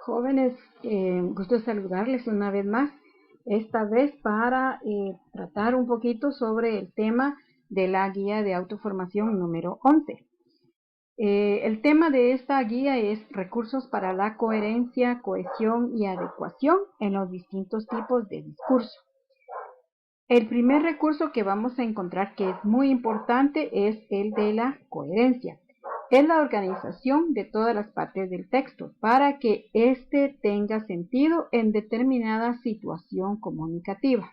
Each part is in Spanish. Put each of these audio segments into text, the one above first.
Jóvenes, gusto saludarles una vez más, esta vez para tratar un poquito sobre el tema de la guía de autoformación número 11. El tema de esta guía es recursos para la coherencia, cohesión y adecuación en los distintos tipos de discurso. El primer recurso que vamos a encontrar que es muy importante es el de la coherencia. Es la organización de todas las partes del texto para que éste tenga sentido en determinada situación comunicativa.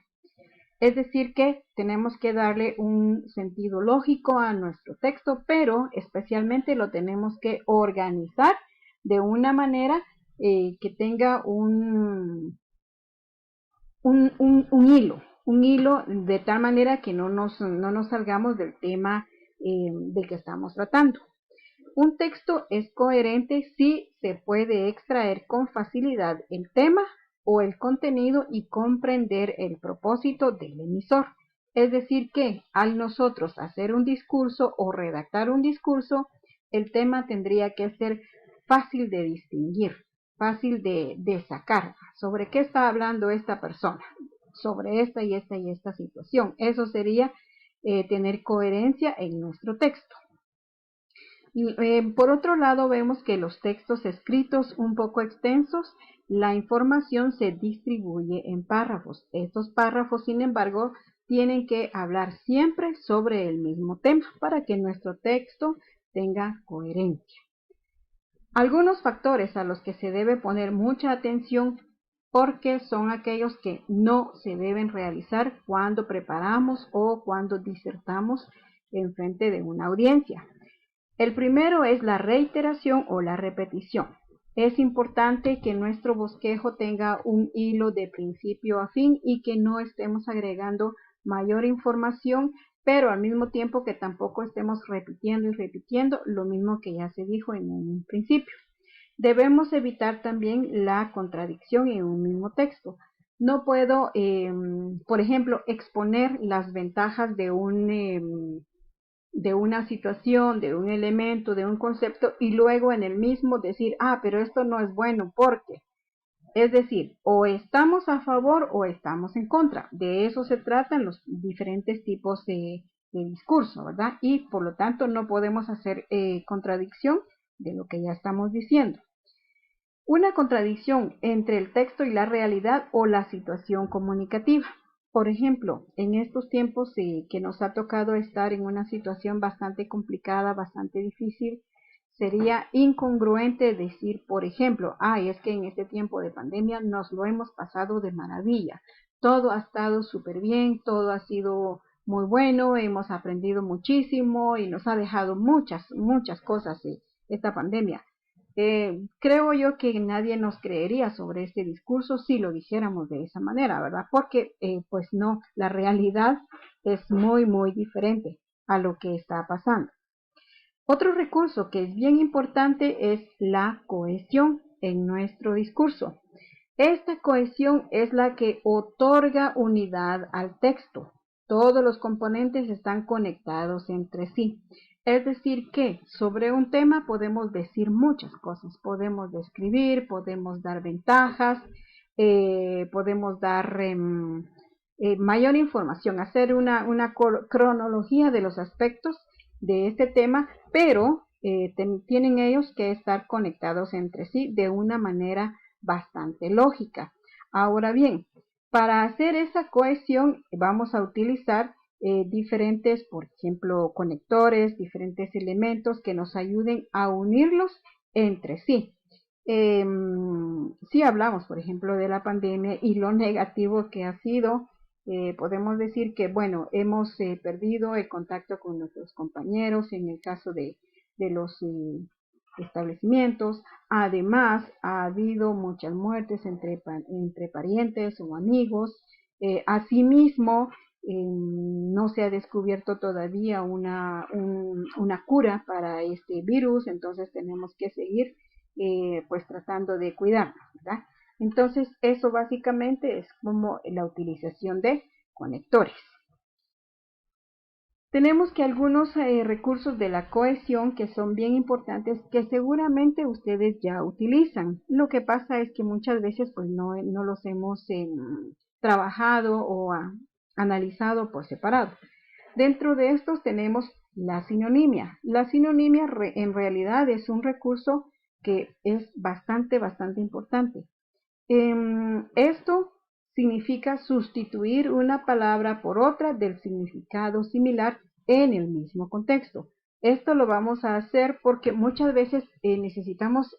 Es decir que tenemos que darle un sentido lógico a nuestro texto, pero especialmente lo tenemos que organizar de una manera que tenga un hilo de tal manera que no nos salgamos del tema del que estamos tratando. Un texto es coherente si se puede extraer con facilidad el tema o el contenido y comprender el propósito del emisor. Es decir que al nosotros hacer un discurso o redactar un discurso, el tema tendría que ser fácil de distinguir, fácil de sacar. ¿Sobre qué está hablando esta persona? Sobre esta y esta y esta situación. Eso sería tener coherencia en nuestro texto. Por otro lado, vemos que los textos escritos un poco extensos, la información se distribuye en párrafos. Estos párrafos, sin embargo, tienen que hablar siempre sobre el mismo tema para que nuestro texto tenga coherencia. Algunos factores a los que se debe poner mucha atención porque son aquellos que no se deben realizar cuando preparamos o cuando disertamos en frente de una audiencia. El primero es la reiteración o la repetición. Es importante que nuestro bosquejo tenga un hilo de principio a fin y que no estemos agregando mayor información, pero al mismo tiempo que tampoco estemos repitiendo y repitiendo lo mismo que ya se dijo en un principio. Debemos evitar también la contradicción en un mismo texto. No puedo, por ejemplo, exponer las ventajas de una situación, de un elemento, de un concepto y luego en el mismo decir, pero esto no es bueno porque, es decir, o estamos a favor o estamos en contra. De eso se tratan los diferentes tipos de discurso, ¿verdad? Y por lo tanto no podemos hacer contradicción de lo que ya estamos diciendo. Una contradicción entre el texto y la realidad o la situación comunicativa. Por ejemplo, en estos tiempos que nos ha tocado estar en una situación bastante complicada, bastante difícil, sería incongruente decir, por ejemplo, es que en este tiempo de pandemia nos lo hemos pasado de maravilla. Todo ha estado súper bien, todo ha sido muy bueno, hemos aprendido muchísimo y nos ha dejado muchas cosas esta pandemia. Creo yo que nadie nos creería sobre este discurso si lo dijéramos de esa manera, ¿verdad? Porque pues no, la realidad es muy diferente a lo que está pasando. Otro recurso que es bien importante es la cohesión en nuestro discurso. Esta cohesión es la que otorga unidad al texto. Todos los componentes están conectados entre sí. Es decir que sobre un tema podemos decir muchas cosas. Podemos describir, podemos dar ventajas, podemos dar mayor información, hacer una cronología de los aspectos de este tema, pero tienen ellos que estar conectados entre sí de una manera bastante lógica. Ahora bien, para hacer esa cohesión vamos a utilizar diferentes, por ejemplo, conectores, diferentes elementos que nos ayuden a unirlos entre sí. Si hablamos, por ejemplo, de la pandemia y lo negativo que ha sido, podemos decir que, bueno, hemos perdido el contacto con nuestros compañeros en el caso de los establecimientos. Además, ha habido muchas muertes entre parientes o amigos. Asimismo, no se ha descubierto todavía una cura para este virus, entonces tenemos que seguir pues tratando de cuidarnos, ¿verdad? Entonces, eso básicamente es como la utilización de conectores. Tenemos que algunos recursos de la cohesión que son bien importantes que seguramente ustedes ya utilizan. Lo que pasa es que muchas veces pues no los hemos trabajado o analizado por separado. Dentro de estos tenemos la sinonimia. La sinonimia en realidad es un recurso que es bastante importante. Esto significa sustituir una palabra por otra del significado similar en el mismo contexto. Esto lo vamos a hacer porque muchas veces necesitamos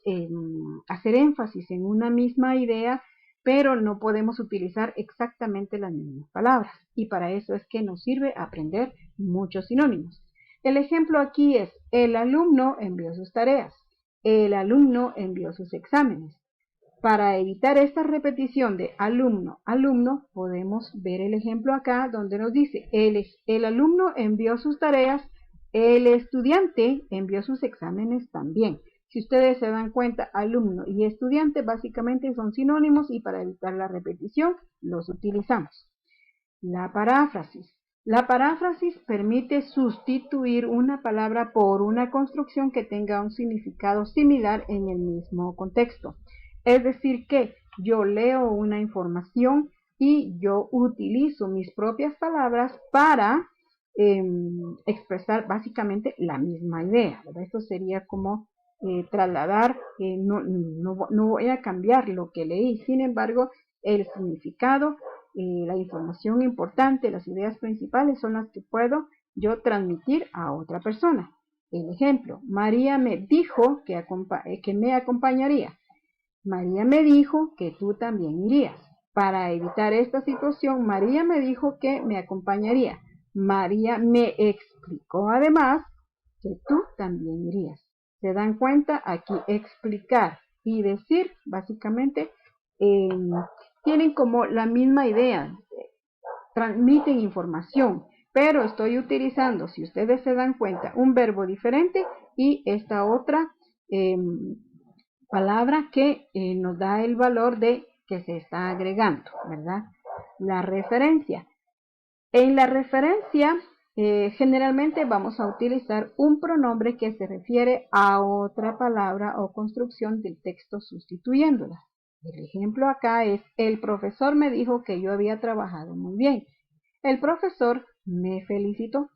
hacer énfasis en una misma idea, pero no podemos utilizar exactamente las mismas palabras. Y para eso es que nos sirve aprender muchos sinónimos. El ejemplo aquí es: el alumno envió sus tareas, el alumno envió sus exámenes. Para evitar esta repetición de alumno, alumno, podemos ver el ejemplo acá donde nos dice: el alumno envió sus tareas, el estudiante envió sus exámenes también. Si ustedes se dan cuenta, alumno y estudiante básicamente son sinónimos y para evitar la repetición los utilizamos. La paráfrasis. La paráfrasis permite sustituir una palabra por una construcción que tenga un significado similar en el mismo contexto. Es decir que yo leo una información y yo utilizo mis propias palabras para expresar básicamente la misma idea, ¿verdad? Esto sería como trasladar, no voy a cambiar lo que leí, sin embargo, el significado, la información importante, las ideas principales son las que puedo yo transmitir a otra persona. El ejemplo: María me dijo que me acompañaría. María me dijo que tú también irías. Para evitar esta situación, María me dijo que me acompañaría. María me explicó además que tú también irías. ¿Se dan cuenta? Aquí explicar y decir básicamente tienen como la misma idea, transmiten información, pero estoy utilizando, si ustedes se dan cuenta, un verbo diferente y esta otra palabra que nos da el valor de que se está agregando, ¿verdad? La referencia. En la referencia, generalmente vamos a utilizar un pronombre que se refiere a otra palabra o construcción del texto sustituyéndola. El ejemplo acá es: el profesor me dijo que yo había trabajado muy bien. El profesor me felicitó.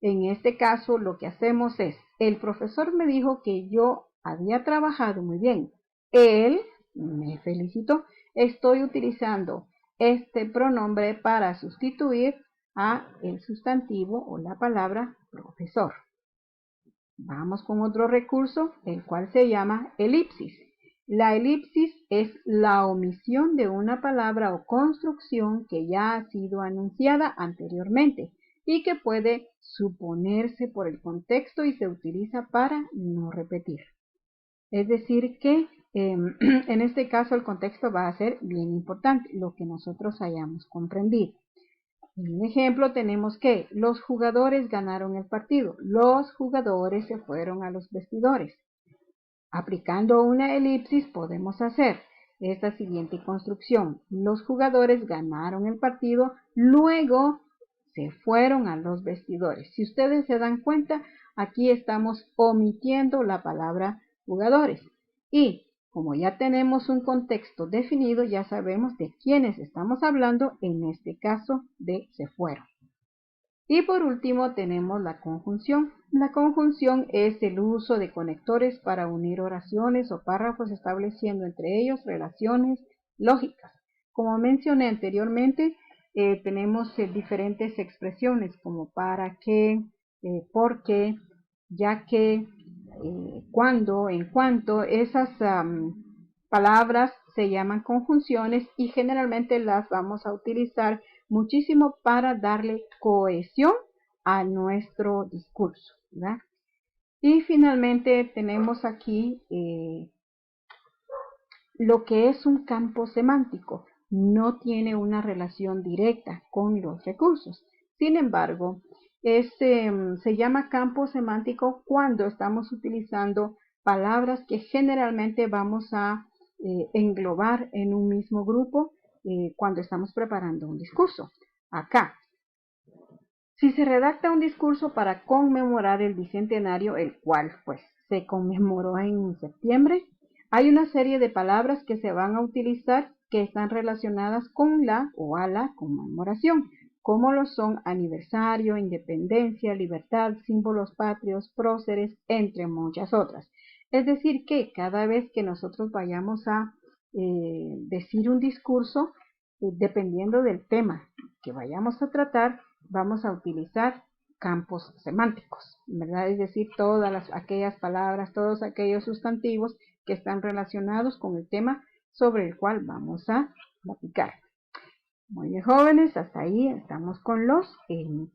En este caso, lo que hacemos es: el profesor me dijo que yo había trabajado muy bien. Él me felicitó. Estoy utilizando este pronombre para sustituir a el sustantivo o la palabra profesor. Vamos con otro recurso, el cual se llama elipsis. La elipsis es la omisión de una palabra o construcción que ya ha sido anunciada anteriormente y que puede suponerse por el contexto y se utiliza para no repetir. Es decir que en este caso el contexto va a ser bien importante, lo que nosotros hayamos comprendido. En el ejemplo tenemos que los jugadores ganaron el partido, los jugadores se fueron a los vestidores. Aplicando una elipsis podemos hacer esta siguiente construcción: los jugadores ganaron el partido, luego se fueron a los vestidores. Si ustedes se dan cuenta, aquí estamos omitiendo la palabra jugadores. Y como ya tenemos un contexto definido, ya sabemos de quiénes estamos hablando, en este caso de se fueron. Y por último tenemos la conjunción. La conjunción es el uso de conectores para unir oraciones o párrafos estableciendo entre ellos relaciones lógicas. Como mencioné anteriormente, tenemos diferentes expresiones como para qué, por qué, ya que, cuando, en cuanto. Esas palabras se llaman conjunciones y generalmente las vamos a utilizar muchísimo para darle cohesión a nuestro discurso, ¿verdad? Y finalmente tenemos aquí lo que es un campo semántico. No tiene una relación directa con los recursos. Sin embargo, se llama campo semántico cuando estamos utilizando palabras que generalmente vamos a englobar en un mismo grupo cuando estamos preparando un discurso. Acá, Si se redacta un discurso para conmemorar el bicentenario, el cual pues se conmemoró en septiembre, hay una serie de palabras que se van a utilizar que están relacionadas con la o a la conmemoración, como lo son aniversario, independencia, libertad, símbolos patrios, próceres, entre muchas otras. Es decir, que cada vez que nosotros vayamos a decir un discurso, dependiendo del tema que vayamos a tratar, vamos a utilizar campos semánticos, ¿verdad? Es decir, aquellas palabras, todos aquellos sustantivos que están relacionados con el tema sobre el cual vamos a platicar. Muy bien, jóvenes, hasta ahí estamos con los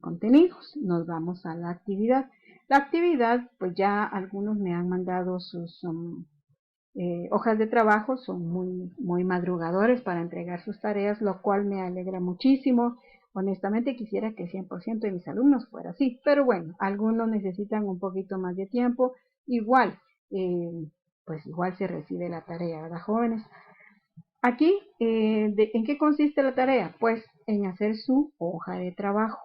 contenidos. Nos vamos a la actividad. La actividad, pues ya algunos me han mandado sus hojas de trabajo, son muy madrugadores para entregar sus tareas, lo cual me alegra muchísimo. Honestamente quisiera que 100% de mis alumnos fuera así, pero bueno, algunos necesitan un poquito más de tiempo. Igual, pues igual se recibe la tarea, ¿verdad, jóvenes? Aquí, ¿en qué consiste la tarea? Pues en hacer su hoja de trabajo.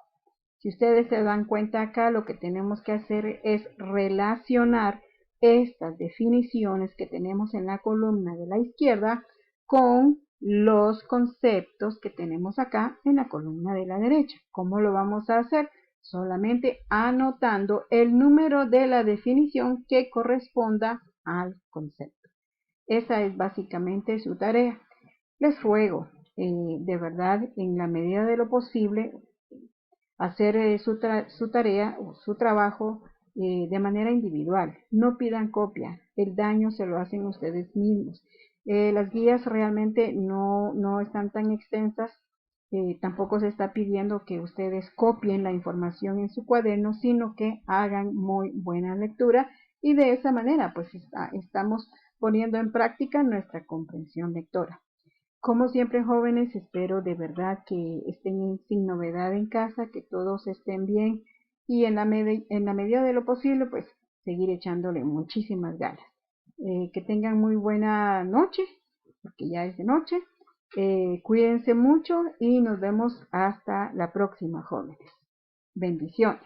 Si ustedes se dan cuenta acá, lo que tenemos que hacer es relacionar estas definiciones que tenemos en la columna de la izquierda con los conceptos que tenemos acá en la columna de la derecha. ¿Cómo lo vamos a hacer? Solamente anotando el número de la definición que corresponda al concepto. Esa es básicamente su tarea. Les ruego, de verdad, en la medida de lo posible, hacer su tarea o su trabajo de manera individual. No pidan copia, el daño se lo hacen ustedes mismos. Las guías realmente no están tan extensas, tampoco se está pidiendo que ustedes copien la información en su cuaderno, sino que hagan muy buena lectura y de esa manera pues estamos poniendo en práctica nuestra comprensión lectora. Como siempre, jóvenes, espero de verdad que estén sin novedad en casa, que todos estén bien y en la medida de lo posible, pues seguir echándole muchísimas ganas. Que tengan muy buena noche, porque ya es de noche. Cuídense mucho y nos vemos hasta la próxima, jóvenes. Bendiciones.